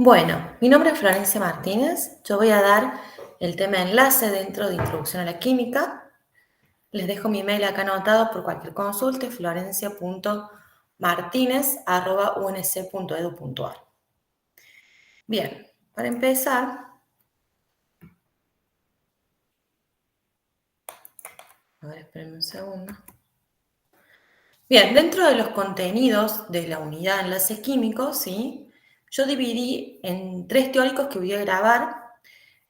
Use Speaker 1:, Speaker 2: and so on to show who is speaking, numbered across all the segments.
Speaker 1: Bueno, mi nombre es Florencia Martínez. Yo voy a dar el tema de enlace dentro de Introducción a la Química. Les dejo mi mail acá anotado por cualquier consulta, florencia.martinez@unc.edu.ar. Bien, para empezar, a ver, espérenme un segundo. Bien, dentro de los contenidos de la unidad de enlaces químicos, ¿sí? Yo dividí en 3 teóricos que voy a grabar.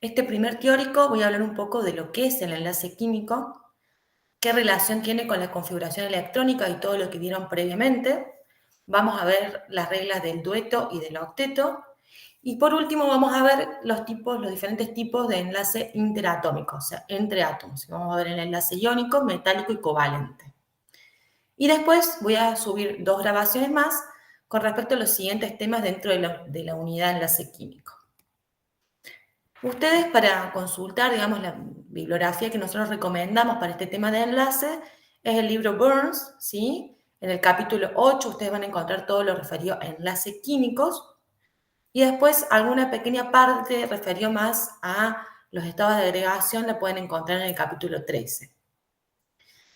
Speaker 1: Este primer teórico voy a hablar un poco de lo que es el enlace químico, qué relación tiene con la configuración electrónica y todo lo que vieron previamente. Vamos a ver las reglas del dueto y del octeto. Y por último vamos a ver los diferentes tipos de enlace interatómico, o sea, entre átomos. Vamos a ver el enlace iónico, metálico y covalente. Y después voy a subir 2 grabaciones más con respecto a los siguientes temas dentro de la unidad de enlace químico. Ustedes, para consultar, digamos, la bibliografía que nosotros recomendamos para este tema de enlace es el libro Burns, ¿sí? En el capítulo 8 ustedes van a encontrar todo lo referido a enlaces químicos y después alguna pequeña parte referido más a los estados de agregación la pueden encontrar en el capítulo 13.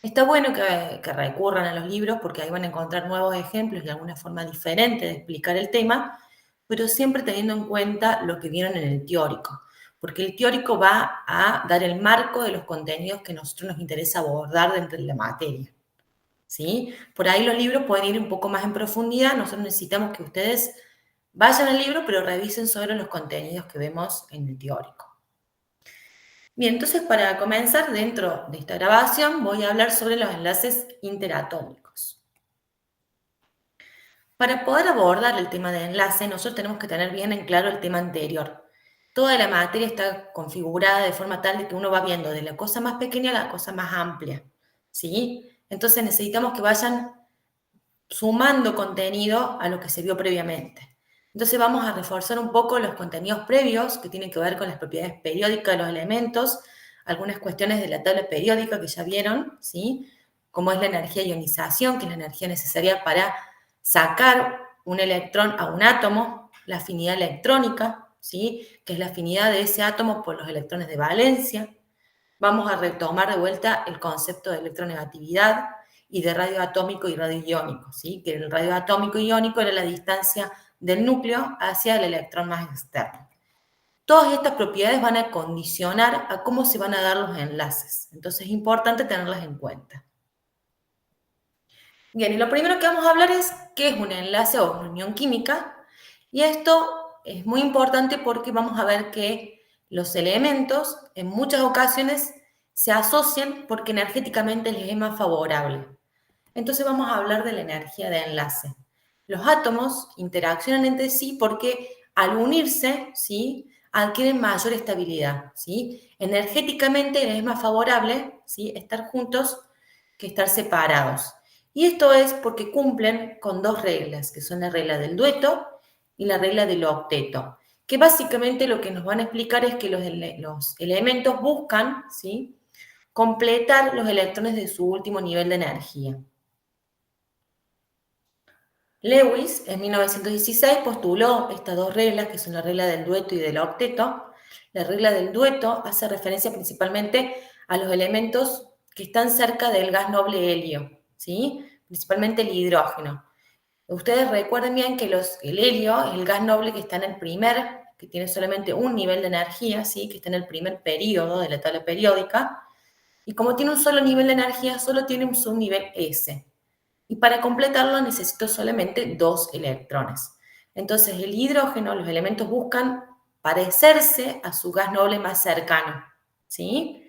Speaker 1: Está bueno que recurran a los libros porque ahí van a encontrar nuevos ejemplos y alguna forma diferente de explicar el tema, pero siempre teniendo en cuenta lo que vieron en el teórico, porque el teórico va a dar el marco de los contenidos que a nosotros nos interesa abordar dentro de la materia, ¿sí? Por ahí los libros pueden ir un poco más en profundidad, nosotros necesitamos que ustedes vayan al libro, pero revisen sobre los contenidos que vemos en el teórico. Bien, entonces para comenzar, dentro de esta grabación voy a hablar sobre los enlaces interatómicos. Para poder abordar el tema de enlace, nosotros tenemos que tener bien en claro el tema anterior. Toda la materia está configurada de forma tal de que uno va viendo de la cosa más pequeña a la cosa más amplia, ¿sí? Entonces necesitamos que vayan sumando contenido a lo que se vio previamente. Entonces vamos a reforzar un poco los contenidos previos que tienen que ver con las propiedades periódicas de los elementos, algunas cuestiones de la tabla periódica que ya vieron, ¿sí? Como es la energía de ionización, que es la energía necesaria para sacar un electrón a un átomo, la afinidad electrónica, ¿sí? Que es la afinidad de ese átomo por los electrones de valencia. Vamos a retomar de vuelta el concepto de electronegatividad y de radio atómico y radio iónico, ¿sí? Que el radio atómico y iónico era la distancia del núcleo hacia el electrón más externo. Todas estas propiedades van a condicionar a cómo se van a dar los enlaces, entonces es importante tenerlas en cuenta. Bien, y lo primero que vamos a hablar es qué es un enlace o una unión química, y esto es muy importante porque vamos a ver que los elementos en muchas ocasiones se asocian porque energéticamente les es más favorable. Entonces vamos a hablar de la energía de enlace. Los átomos interaccionan entre sí porque al unirse, ¿sí? Adquieren mayor estabilidad, ¿sí? Energéticamente les es más favorable, ¿sí? Estar juntos que estar separados. Y esto es porque cumplen con 2 reglas, que son la regla del dueto y la regla del octeto, que básicamente lo que nos van a explicar es que los elementos buscan, ¿sí? Completar los electrones de su último nivel de energía. Lewis, en 1916, postuló estas 2 reglas, que son la regla del dueto y del octeto. La regla del dueto hace referencia principalmente a los elementos que están cerca del gas noble helio, ¿sí? Principalmente el hidrógeno. Ustedes recuerden bien que el helio es el gas noble que está en el que tiene solamente un nivel de energía, ¿sí? Que está en el primer período de la tabla periódica. Y como tiene un solo nivel de energía, solo tiene un subnivel S. Y para completarlo necesito solamente 2 electrones. Entonces el hidrógeno, los elementos buscan parecerse a su gas noble más cercano, ¿sí?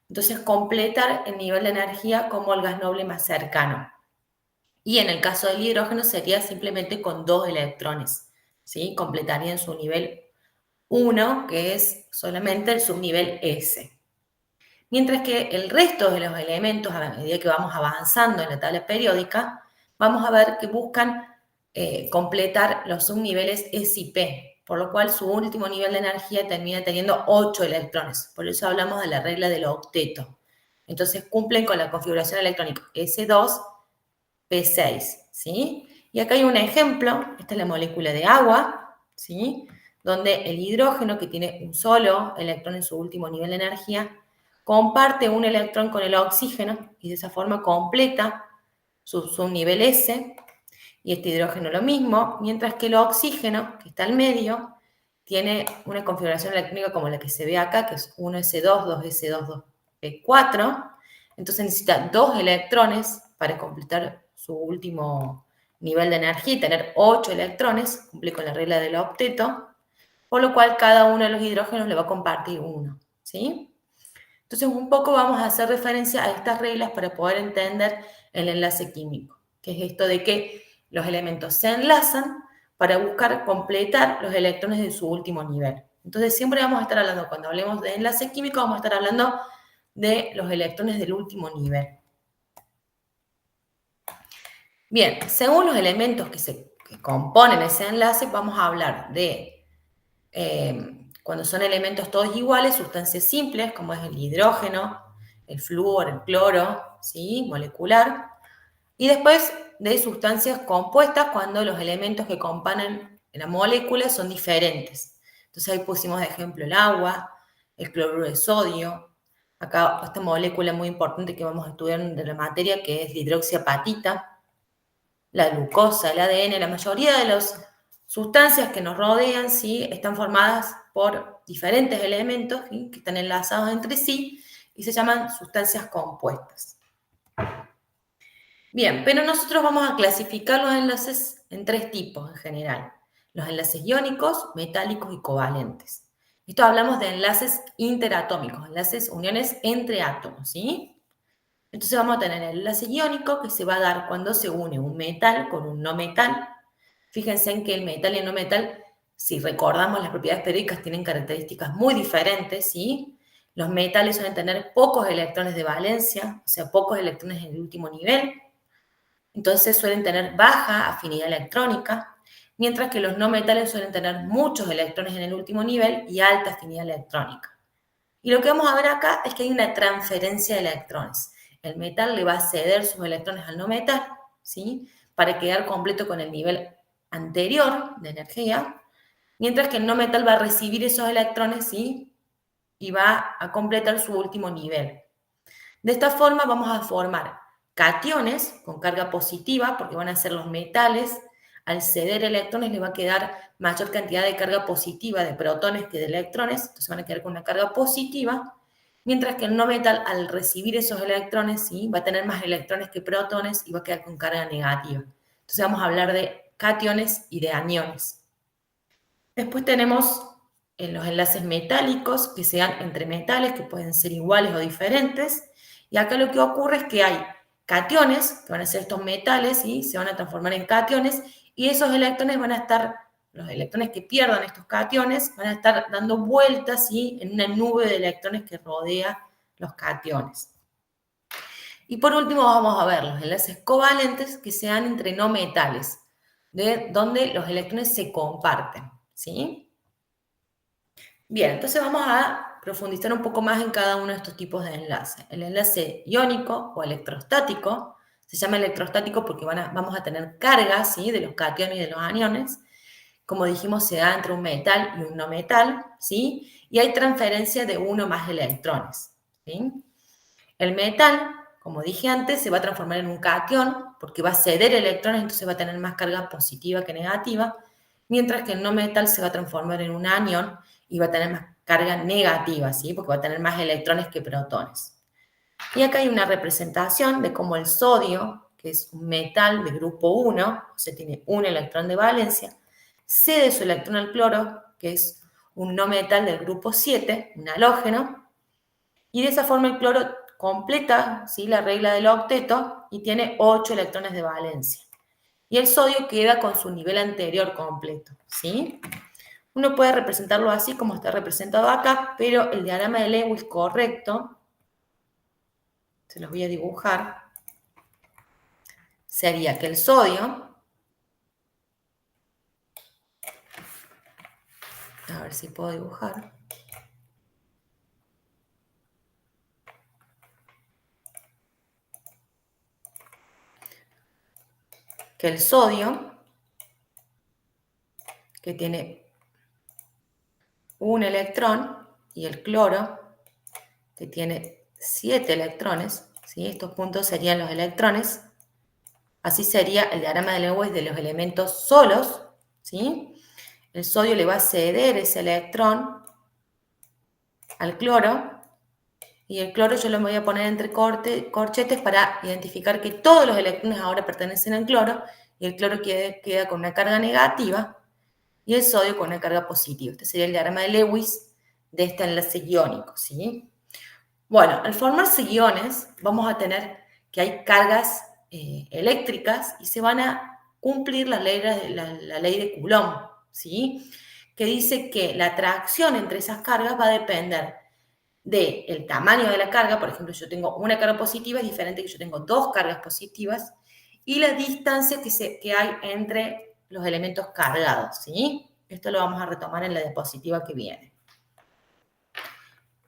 Speaker 1: Entonces completar el nivel de energía como el gas noble más cercano. Y en el caso del hidrógeno sería simplemente con 2 electrones, ¿sí? Completarían su nivel 1, que es solamente el subnivel S. Mientras que el resto de los elementos, a medida que vamos avanzando en la tabla periódica, vamos a ver que buscan completar los subniveles S y P, por lo cual su último nivel de energía termina teniendo 8 electrones. Por eso hablamos de la regla del octeto. Entonces cumplen con la configuración electrónica S2, P6, ¿sí? Y acá hay un ejemplo, esta es la molécula de agua, ¿sí? donde el hidrógeno, que tiene un solo electrón en su último nivel de energía, comparte un electrón con el oxígeno y de esa forma completa su nivel S, y este hidrógeno lo mismo, mientras que el oxígeno, que está al medio, tiene una configuración electrónica como la que se ve acá, que es 1s2, 2s2, 2p4. Entonces necesita dos electrones para completar su último nivel de energía y tener 8 electrones, cumple con la regla del octeto, por lo cual cada uno de los hidrógenos le va a compartir uno, ¿sí? Entonces un poco vamos a hacer referencia a estas reglas para poder entender el enlace químico, que es esto de que los elementos se enlazan para buscar completar los electrones de su último nivel. Entonces siempre vamos a estar hablando, cuando hablemos de enlace químico, vamos a estar hablando de los electrones del último nivel. Bien, según los elementos que componen ese enlace, vamos a hablar de, cuando son elementos todos iguales, sustancias simples, como es el hidrógeno, el flúor, el cloro, ¿sí? Molecular. Y después de sustancias compuestas, cuando los elementos que componen la molécula son diferentes. Entonces ahí pusimos de ejemplo el agua, el cloruro de sodio. Acá esta molécula muy importante que vamos a estudiar de la materia, que es la hidroxiapatita, la glucosa, el ADN, la mayoría de las sustancias que nos rodean, ¿sí? Están formadas por diferentes elementos, ¿sí? Que están enlazados entre sí y se llaman sustancias compuestas. Bien, pero nosotros vamos a clasificar los enlaces en tres tipos en general. Los enlaces iónicos, metálicos y covalentes. Esto hablamos de enlaces interatómicos, enlaces, uniones entre átomos, ¿sí? Entonces vamos a tener el enlace iónico que se va a dar cuando se une un metal con un no metal. Fíjense en que el metal y el no metal, si recordamos las propiedades periódicas, tienen características muy diferentes, ¿sí? Los metales suelen tener pocos electrones de valencia, o sea, pocos electrones en el último nivel. Entonces suelen tener baja afinidad electrónica, mientras que los no metales suelen tener muchos electrones en el último nivel y alta afinidad electrónica. Y lo que vamos a ver acá es que hay una transferencia de electrones. El metal le va a ceder sus electrones al no metal, ¿sí? Para quedar completo con el nivel anterior de energía, mientras que el no metal va a recibir esos electrones, ¿sí? Y va a completar su último nivel. De esta forma vamos a formar cationes con carga positiva, porque van a ser los metales. Al ceder electrones le va a quedar mayor cantidad de carga positiva de protones que de electrones, entonces van a quedar con una carga positiva, mientras que el no metal al recibir esos electrones, ¿sí? Va a tener más electrones que protones y va a quedar con carga negativa. Entonces vamos a hablar de cationes y de aniones. Después tenemos los enlaces metálicos, que sean entre metales, que pueden ser iguales o diferentes. Y acá lo que ocurre es que hay cationes, que van a ser estos metales, y se van a transformar en cationes, y esos electrones van a estar, los electrones que pierdan estos cationes, van a estar dando vueltas, ¿sí? En una nube de electrones que rodea los cationes. Y por último vamos a ver los enlaces covalentes, que sean entre no metales, de donde los electrones se comparten, ¿sí? Bien, entonces vamos a profundizar un poco más en cada uno de estos tipos de enlaces. El enlace iónico o electrostático, se llama electrostático porque vamos a tener cargas, ¿sí? De los cationes y de los aniones. Como dijimos, se da entre un metal y un no metal, ¿sí? Y hay transferencia de uno o más electrones, ¿sí? El metal, como dije antes, se va a transformar en un cation porque va a ceder electrones, entonces va a tener más carga positiva que negativa, mientras que el no metal se va a transformar en un anión y va a tener más carga negativa, ¿sí? Porque va a tener más electrones que protones. Y acá hay una representación de cómo el sodio, que es un metal de grupo 1, o sea, tiene un electrón de valencia, cede su electrón al cloro, que es un no metal del grupo 7, un halógeno, y de esa forma el cloro completa, ¿sí? La regla del octeto y tiene 8 electrones de valencia. Y el sodio queda con su nivel anterior completo, ¿sí? Uno puede representarlo así como está representado acá, pero el diagrama de Lewis correcto, se los voy a dibujar, sería que el sodio, a ver si puedo dibujar, que el sodio, que tiene un electrón y el cloro, que tiene 7 electrones, ¿sí? Estos puntos serían los electrones. Así sería el diagrama de Lewis de los elementos solos, ¿sí? El sodio le va a ceder ese electrón al cloro, y el cloro yo lo voy a poner entre corchetes para identificar que todos los electrones ahora pertenecen al cloro, y el cloro queda con una carga negativa, y el sodio con una carga positiva. Este sería el diagrama de Lewis de este enlace iónico, ¿sí? Bueno, al formarse iones, vamos a tener que hay cargas eléctricas y se van a cumplir la ley de Coulomb, ¿sí? Que dice que la atracción entre esas cargas va a depender del tamaño de la carga. Por ejemplo, yo tengo una carga positiva, es diferente que yo tengo dos cargas positivas, y la distancia que hay entre los elementos cargados, ¿sí? Esto lo vamos a retomar en la diapositiva que viene.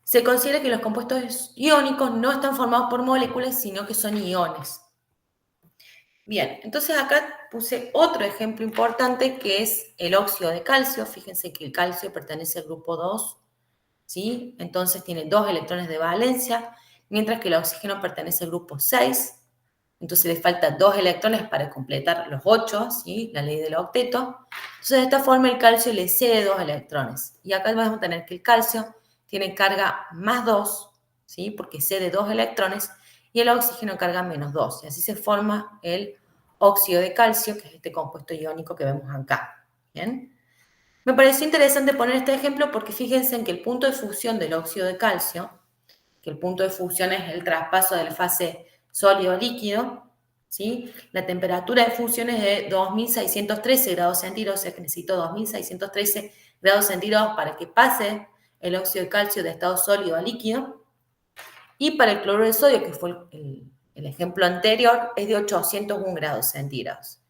Speaker 1: Se considera que los compuestos iónicos no están formados por moléculas, sino que son iones. Bien, entonces acá puse otro ejemplo importante que es el óxido de calcio. Fíjense que el calcio pertenece al grupo 2, ¿sí? Entonces tiene 2 electrones de valencia, mientras que el oxígeno pertenece al grupo 6. Entonces le faltan 2 electrones para completar los 8, ¿sí? La ley del octeto. Entonces de esta forma el calcio le cede 2 electrones. Y acá vamos a tener que el calcio tiene carga más 2, ¿sí? Porque cede 2 electrones, y el oxígeno carga menos 2. Y así se forma el óxido de calcio, que es este compuesto iónico que vemos acá. ¿Bien? Me pareció interesante poner este ejemplo porque fíjense en que el punto de fusión del óxido de calcio, que el punto de fusión es el traspaso de la fase sólido-líquido, ¿sí? La temperatura de fusión es de 2613 grados centígrados, o sea que necesito 2613 grados centígrados para que pase el óxido de calcio de estado sólido a líquido. Y para el cloruro de sodio, que fue el ejemplo anterior, es de 801 grados centígrados.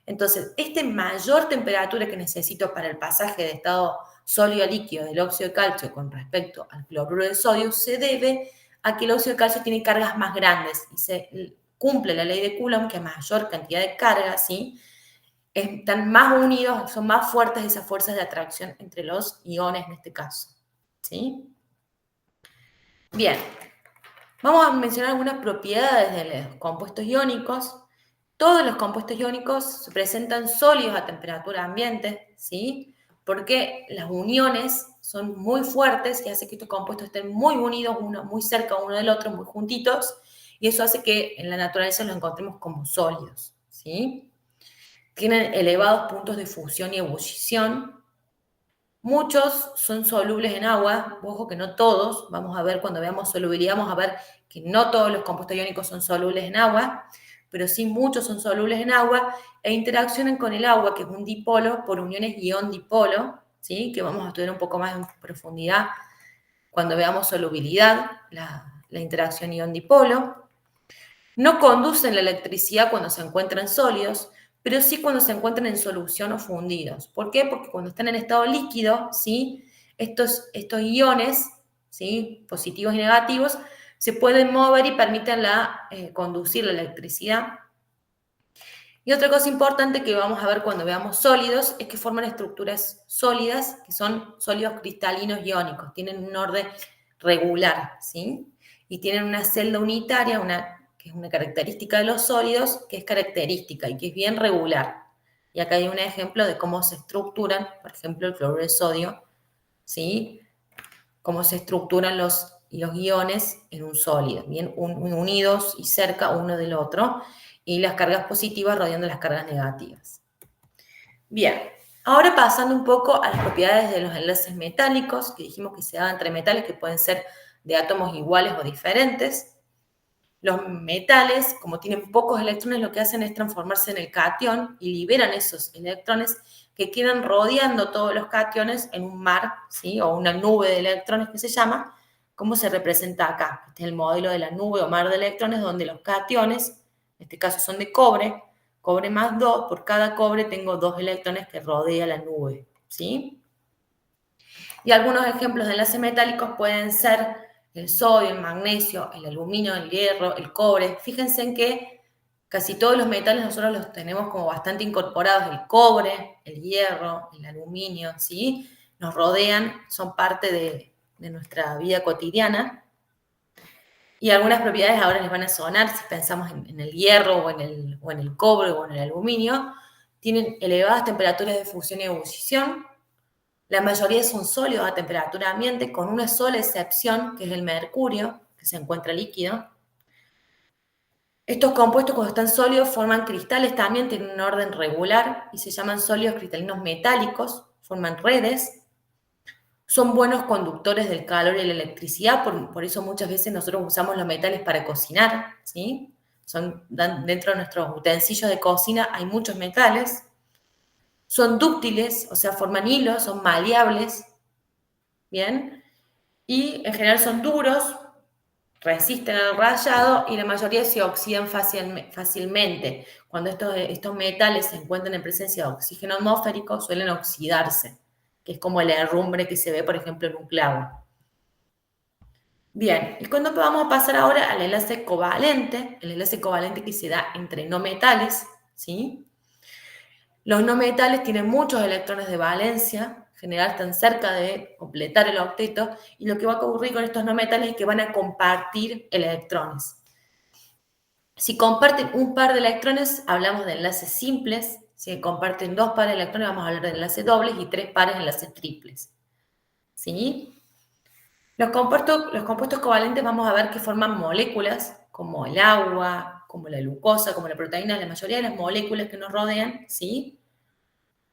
Speaker 1: Entonces, esta mayor temperatura que necesito para el pasaje de estado sólido a líquido del óxido de calcio con respecto al cloruro de sodio se debe a que el óxido de calcio tiene cargas más grandes y se cumple la ley de Coulomb, que a mayor cantidad de cargas, ¿sí? Están más unidos, son más fuertes esas fuerzas de atracción entre los iones en este caso, ¿sí? Bien, vamos a mencionar algunas propiedades de los compuestos iónicos. Todos los compuestos iónicos se presentan sólidos a temperatura ambiente, ¿sí? Porque las uniones son muy fuertes y hace que estos compuestos estén muy unidos, muy cerca uno del otro, muy juntitos, y eso hace que en la naturaleza los encontremos como sólidos, ¿sí? Tienen elevados puntos de fusión y ebullición. Muchos son solubles en agua, ojo que no todos, vamos a ver cuando veamos solubilidad, vamos a ver que no todos los compuestos iónicos son solubles en agua, pero sí muchos son solubles en agua e interaccionan con el agua, que es un dipolo, por uniones ion-dipolo, ¿sí? Que vamos a estudiar un poco más en profundidad cuando veamos solubilidad, la interacción ion-dipolo. No conducen la electricidad cuando se encuentran sólidos, pero sí cuando se encuentran en solución o fundidos. ¿Por qué? Porque cuando están en estado líquido, ¿sí? Estos iones, ¿sí? Positivos y negativos, se pueden mover y permiten conducir la electricidad. Y otra cosa importante que vamos a ver cuando veamos sólidos es que forman estructuras sólidas, que son sólidos cristalinos iónicos, tienen un orden regular, ¿sí? Y tienen una celda unitaria, que es una característica de los sólidos, que es característica y que es bien regular. Y acá hay un ejemplo de cómo se estructuran, por ejemplo, el cloruro de sodio, ¿sí? Cómo se estructuran los iones en un sólido, bien unidos y cerca uno del otro, y las cargas positivas rodeando las cargas negativas. Bien, ahora pasando un poco a las propiedades de los enlaces metálicos, que dijimos que se dan entre metales que pueden ser de átomos iguales o diferentes. Los metales, como tienen pocos electrones, lo que hacen es transformarse en el catión y liberan esos electrones que quedan rodeando todos los cationes en un mar, ¿sí? O una nube de electrones que se llama, como se representa acá. Este es el modelo de la nube o mar de electrones, donde los cationes, en este caso son de cobre más 2, por cada cobre tengo 2 electrones que rodea la nube, ¿sí? Y algunos ejemplos de enlaces metálicos pueden ser el sodio, el magnesio, el aluminio, el hierro, el cobre. Fíjense en que casi todos los metales nosotros los tenemos como bastante incorporados, el cobre, el hierro, el aluminio, ¿sí? nos rodean, son parte de nuestra vida cotidiana. Y algunas propiedades ahora les van a sonar, si pensamos en el hierro o en el cobre o en el aluminio, tienen elevadas temperaturas de fusión y ebullición. La mayoría son sólidos a temperatura ambiente, con una sola excepción, que es el mercurio, que se encuentra líquido. Estos compuestos, cuando están sólidos, forman cristales también, tienen un orden regular y se llaman sólidos cristalinos metálicos, forman redes. Son buenos conductores del calor y la electricidad, por eso muchas veces nosotros usamos los metales para cocinar, ¿sí? Dentro de nuestros utensilios de cocina hay muchos metales. Son dúctiles, o sea, forman hilos, son maleables, ¿bien? Y en general son duros, resisten al rayado y la mayoría se oxidan fácilmente. Cuando estos metales se encuentran en presencia de oxígeno atmosférico, suelen oxidarse, que es como el herrumbre que se ve, por ejemplo, en un clavo. Bien, y cuando vamos a pasar ahora al enlace covalente, el enlace covalente que se da entre no metales, ¿sí? Los no metales tienen muchos electrones de valencia, en general están cerca de completar el octeto, y lo que va a ocurrir con estos no metales es que van a compartir electrones. Si comparten un par de electrones, hablamos de enlaces simples. Si comparten dos pares de electrones, vamos a hablar de enlaces dobles, y tres pares de enlaces triples. ¿Sí? Los compuestos covalentes vamos a ver que forman moléculas, como el agua, como la glucosa, como la proteína. La mayoría de las moléculas que nos rodean, ¿sí?,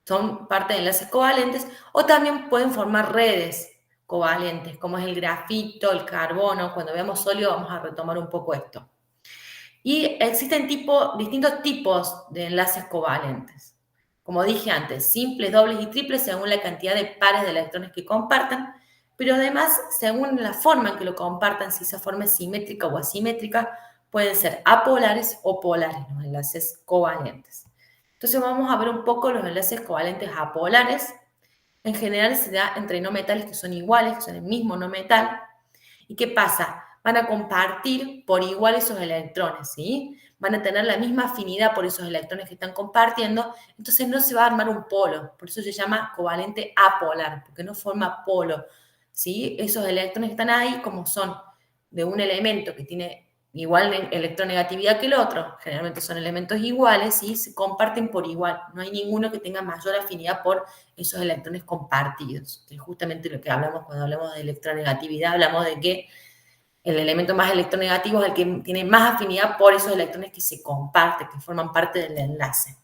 Speaker 1: son parte de enlaces covalentes, o también pueden formar redes covalentes, como es el grafito, el carbono. Cuando veamos sólido vamos a retomar un poco esto. Y existen distintos tipos de enlaces covalentes. Como dije antes, simples, dobles y triples según la cantidad de pares de electrones que compartan, pero además, según la forma en que lo compartan, si esa forma es simétrica o asimétrica, pueden ser apolares o polares los enlaces covalentes. Entonces vamos a ver un poco los enlaces covalentes apolares. En general se da entre no metales que son iguales, que son el mismo no metal. ¿Y qué pasa? Van a compartir por igual esos electrones, ¿sí? Van a tener la misma afinidad por esos electrones que están compartiendo, entonces no se va a armar un polo, por eso se llama covalente apolar, porque no forma polo, ¿sí? Esos electrones que están ahí, como son de un elemento que tiene igual electronegatividad que el otro, generalmente son elementos iguales, y se comparten por igual, no hay ninguno que tenga mayor afinidad por esos electrones compartidos, que es justamente lo que hablamos cuando hablamos de electronegatividad, hablamos de que el elemento más electronegativo es el que tiene más afinidad por esos electrones que se comparten, que forman parte del enlace.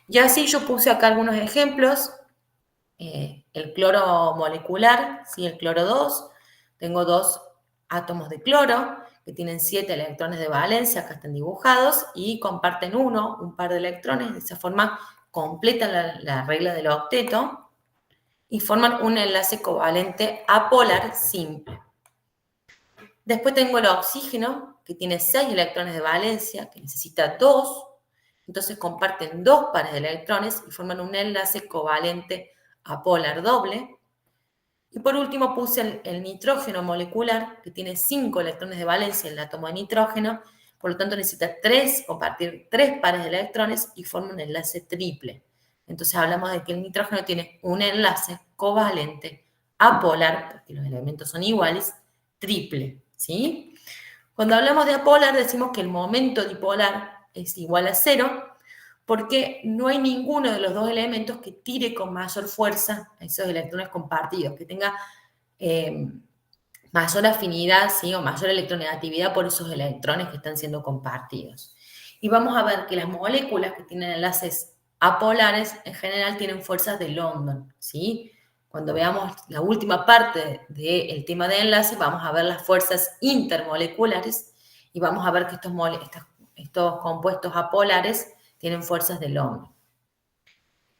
Speaker 1: Y así yo puse acá algunos ejemplos. El cloro molecular, ¿sí? El cloro 2, tengo dos átomos de cloro que tienen 7 electrones de valencia, acá están dibujados, y comparten un par de electrones, de esa forma completan la regla del octeto y forman un enlace covalente apolar simple. Después tengo el oxígeno, que tiene 6 electrones de valencia, que necesita 2, entonces comparten 2 pares de electrones y forman un enlace covalente apolar doble. Y por último puse el nitrógeno molecular, que tiene 5 electrones de valencia, el átomo de nitrógeno, por lo tanto necesita compartir 3 pares de electrones y forma un enlace triple. Entonces hablamos de que el nitrógeno tiene un enlace covalente apolar, porque los elementos son iguales, triple, ¿sí? Cuando hablamos de apolar decimos que el momento dipolar es igual a 0, porque no hay ninguno de los dos elementos que tire con mayor fuerza a esos electrones compartidos, que tenga mayor afinidad, ¿sí?, o mayor electronegatividad por esos electrones que están siendo compartidos. Y vamos a ver que las moléculas que tienen enlaces apolares en general tienen fuerzas de London, ¿sí? Cuando veamos la última parte del tema de enlace, vamos a ver las fuerzas intermoleculares y vamos a ver que estos compuestos apolares tienen fuerzas de London.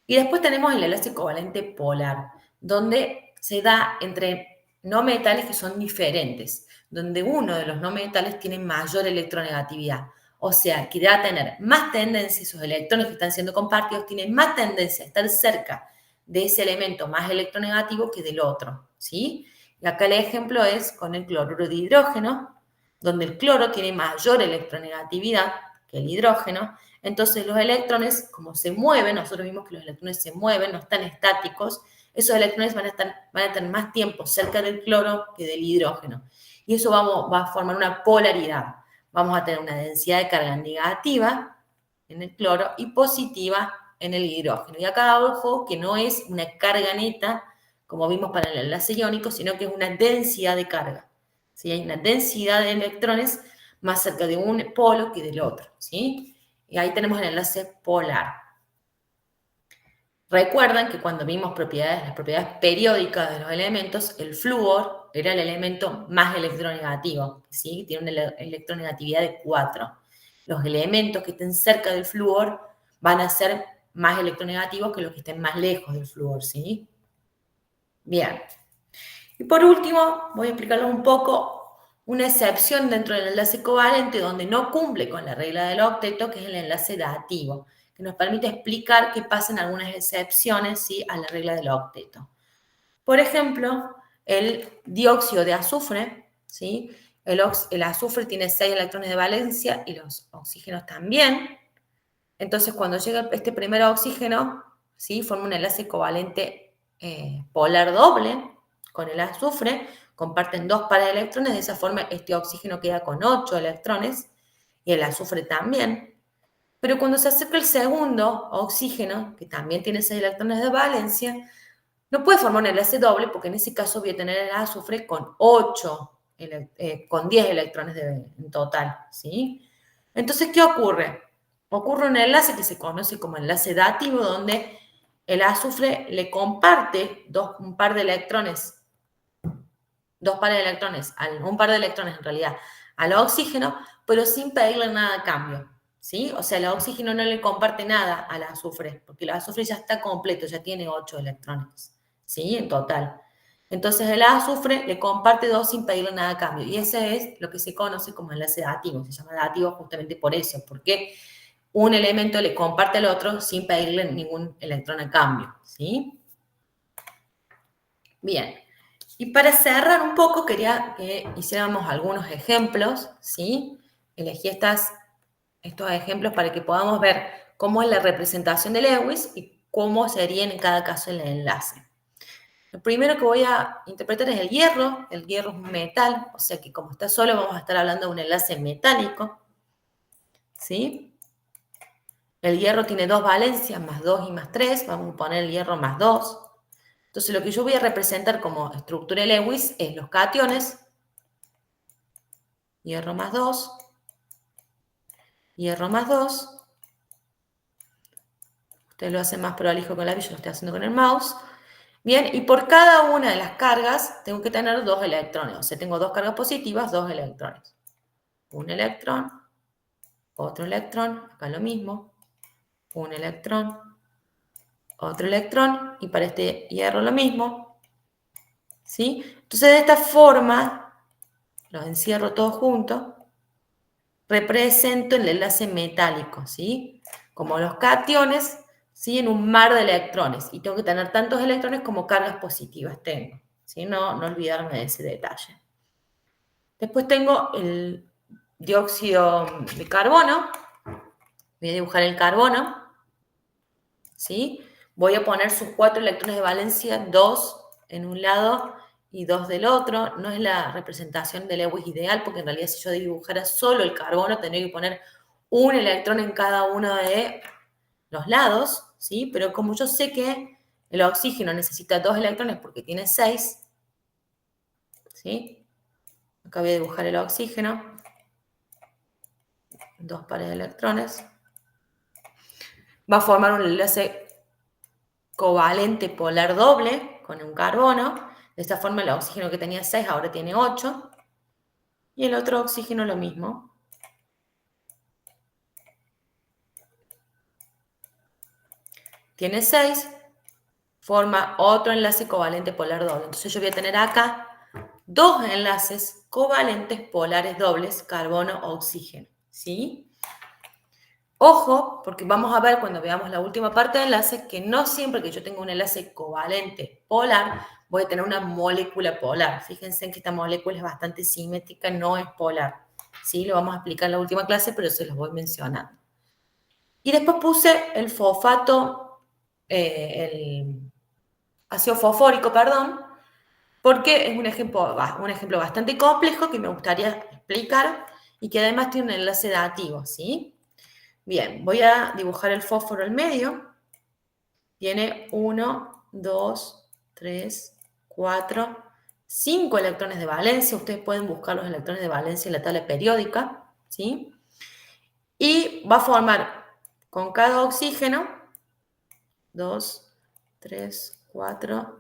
Speaker 1: Y después tenemos el enlace covalente polar, donde se da entre no metales que son diferentes, donde uno de los no metales tiene mayor electronegatividad. O sea, que va a tener más tendencia, esos electrones que están siendo compartidos tienen más tendencia a estar cerca de ese elemento más electronegativo que del otro, ¿sí? Y acá el ejemplo es con el cloruro de hidrógeno, donde el cloro tiene mayor electronegatividad que el hidrógeno. Entonces los electrones, como se mueven, nosotros vimos que los electrones se mueven, no están estáticos, esos electrones van a estar más tiempo cerca del cloro que del hidrógeno. Y eso va a formar una polaridad. Vamos a tener una densidad de carga negativa en el cloro y positiva en el hidrógeno. Y acá ojo que no es una carga neta, como vimos para el enlace iónico, sino que es una densidad de carga. ¿Sí? Hay una densidad de electrones más cerca de un polo que del otro. ¿Sí? Y ahí tenemos el enlace polar. Recuerdan que cuando vimos las propiedades periódicas de los elementos, el flúor era el elemento más electronegativo, ¿sí? Tiene una electronegatividad de 4. Los elementos que estén cerca del flúor van a ser más electronegativos que los que estén más lejos del flúor, ¿sí? Bien. Y por último, voy a explicarles un poco una excepción dentro del enlace covalente donde no cumple con la regla del octeto, que es el enlace dativo, que nos permite explicar qué pasa en algunas excepciones, ¿sí?, a la regla del octeto. Por ejemplo, el dióxido de azufre, ¿sí? El azufre tiene 6 electrones de valencia y los oxígenos también. Entonces, cuando llega este primer oxígeno, ¿sí?, forma un enlace covalente polar doble con el azufre, comparten 2 pares de electrones, de esa forma este oxígeno queda con 8 electrones y el azufre también. Pero cuando se acerca el segundo oxígeno, que también tiene 6 electrones de valencia, no puede formar un enlace doble porque en ese caso voy a tener el azufre con 10 electrones en total, ¿sí? Entonces, ¿qué ocurre? Ocurre un enlace que se conoce como enlace dativo, donde el azufre le comparte un par de electrones, un par de electrones en realidad, al oxígeno, pero sin pedirle nada a cambio, ¿sí? O sea, el oxígeno no le comparte nada al azufre, porque el azufre ya está completo, ya tiene 8 electrones, ¿sí? En total. Entonces el azufre le comparte 2 sin pedirle nada a cambio, y ese es lo que se conoce como enlace dativo, se llama dativo justamente por eso, porque un elemento le comparte al otro sin pedirle ningún electrón a cambio, ¿sí? Bien. Y para cerrar un poco, quería que hiciéramos algunos ejemplos, ¿sí? Elegí estos ejemplos para que podamos ver cómo es la representación de Lewis y cómo sería en cada caso el enlace. Lo primero que voy a interpretar es el hierro. El hierro es un metal, o sea que como está solo vamos a estar hablando de un enlace metálico, ¿sí? El hierro tiene 2 valencias, más 2 y más 3. Vamos a poner el hierro más 2. Entonces, lo que yo voy a representar como estructura de Lewis es los cationes, hierro más 2, hierro más 2. Usted lo hace más prolijo con la lápiz, yo lo estoy haciendo con el mouse. Bien, y por cada una de las cargas tengo que tener 2 electrones. O sea, tengo 2 cargas positivas, 2 electrones. Un electrón, otro electrón, acá lo mismo. Un electrón, otro electrón, y para este hierro lo mismo. ¿Sí? Entonces, de esta forma, los encierro todos juntos, represento el enlace metálico, ¿sí? Como los cationes, ¿sí?, en un mar de electrones, y tengo que tener tantos electrones como cargas positivas tengo, ¿sí? No olvidarme de ese detalle. Después tengo el dióxido de carbono, voy a dibujar el carbono, ¿sí? Voy a poner sus 4 electrones de valencia, 2 en un lado y 2 del otro. No es la representación de Lewis ideal, porque en realidad si yo dibujara solo el carbono, tendría que poner un electrón en cada uno de los lados, ¿sí? Pero como yo sé que el oxígeno necesita 2 electrones porque tiene 6, ¿sí? Acá voy a dibujar el oxígeno, 2 pares de electrones. Va a formar un enlace covalente polar doble con un carbono. De esta forma el oxígeno que tenía 6 ahora tiene 8. Y el otro oxígeno lo mismo. Tiene 6, forma otro enlace covalente polar doble. Entonces yo voy a tener acá 2 enlaces covalentes polares dobles, carbono-oxígeno, ¿sí? Ojo, porque vamos a ver cuando veamos la última parte del enlace que no siempre que yo tenga un enlace covalente polar voy a tener una molécula polar. Fíjense en que esta molécula es bastante simétrica, no es polar. ¿Sí? Lo vamos a explicar en la última clase, pero se los voy mencionando. Y después puse el fosfato, ácido fosfórico, perdón, porque es un ejemplo bastante complejo que me gustaría explicar y que además tiene un enlace dativo, ¿sí? Bien, voy a dibujar el fósforo al medio. Tiene 1, 2, 3, 4, 5 electrones de valencia. Ustedes pueden buscar los electrones de valencia en la tabla periódica, ¿sí? Y va a formar con cada oxígeno 2, 3, 4,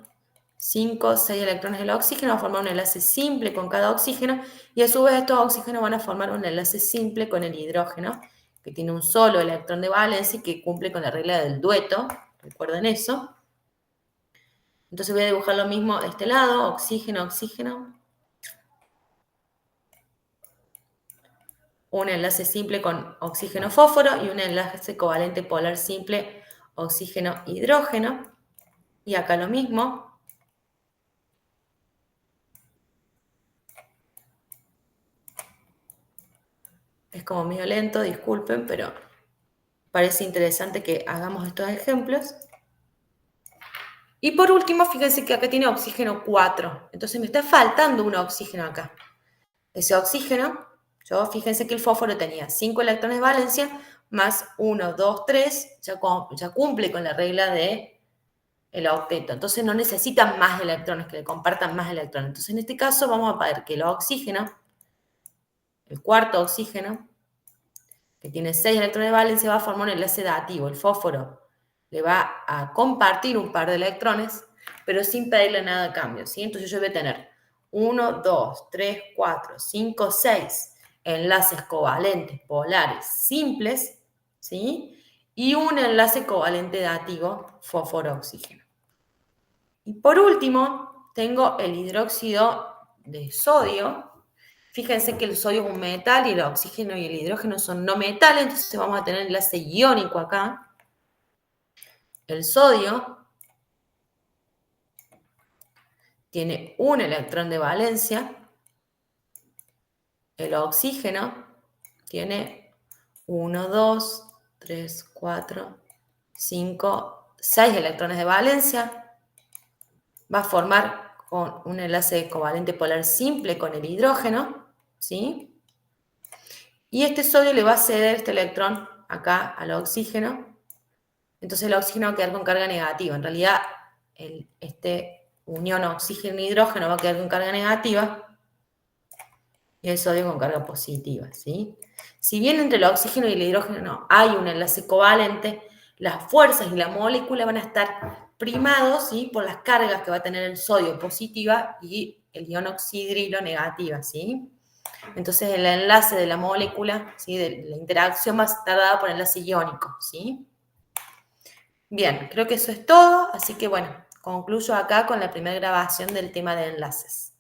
Speaker 1: 5, 6 electrones del oxígeno, va a formar un enlace simple con cada oxígeno y a su vez estos oxígenos van a formar un enlace simple con el hidrógeno, que tiene un solo electrón de valencia y que cumple con la regla del dueto, recuerden eso. Entonces voy a dibujar lo mismo de este lado, oxígeno, oxígeno. Un enlace simple con oxígeno-fósforo y un enlace covalente polar simple oxígeno-hidrógeno. Y acá lo mismo. Es como medio lento, disculpen, pero parece interesante que hagamos estos ejemplos. Y por último, fíjense que acá tiene oxígeno 4. Entonces me está faltando un oxígeno acá. Ese oxígeno, fíjense que el fósforo tenía 5 electrones de valencia, más 1, 2, 3, ya cumple con la regla de el octeto. Entonces no necesitan más electrones, que le compartan más electrones. Entonces en este caso vamos a ver que el oxígeno, el cuarto oxígeno, que tiene 6 electrones de valencia, va a formar un enlace dativo. El fósforo le va a compartir un par de electrones, pero sin pedirle nada a cambio, ¿sí? Entonces yo voy a tener 1, 2, 3, 4, 5, 6 enlaces covalentes polares simples, ¿sí? Y un enlace covalente dativo fósforo-oxígeno. Y por último, tengo el hidróxido de sodio. Fíjense que el sodio es un metal y el oxígeno y el hidrógeno son no metales, entonces vamos a tener enlace iónico acá. El sodio tiene un electrón de valencia. El oxígeno tiene 1, 2, 3, 4, 5, 6 electrones de valencia. Va a formar con un enlace covalente polar simple con el hidrógeno, ¿sí? Y este sodio le va a ceder este electrón acá al oxígeno. Entonces el oxígeno va a quedar con carga negativa. En realidad, este unión oxígeno-hidrógeno va a quedar con carga negativa y el sodio con carga positiva, ¿sí? Si bien entre el oxígeno y el hidrógeno hay un enlace covalente, las fuerzas y la molécula van a estar primados, ¿sí?, por las cargas que va a tener el sodio positiva y el ion oxidrilo negativa, ¿sí? Entonces el enlace de la molécula, ¿sí?, de la interacción va a estar dada por enlace iónico, ¿sí? Bien, creo que eso es todo, así que bueno, concluyo acá con la primera grabación del tema de enlaces.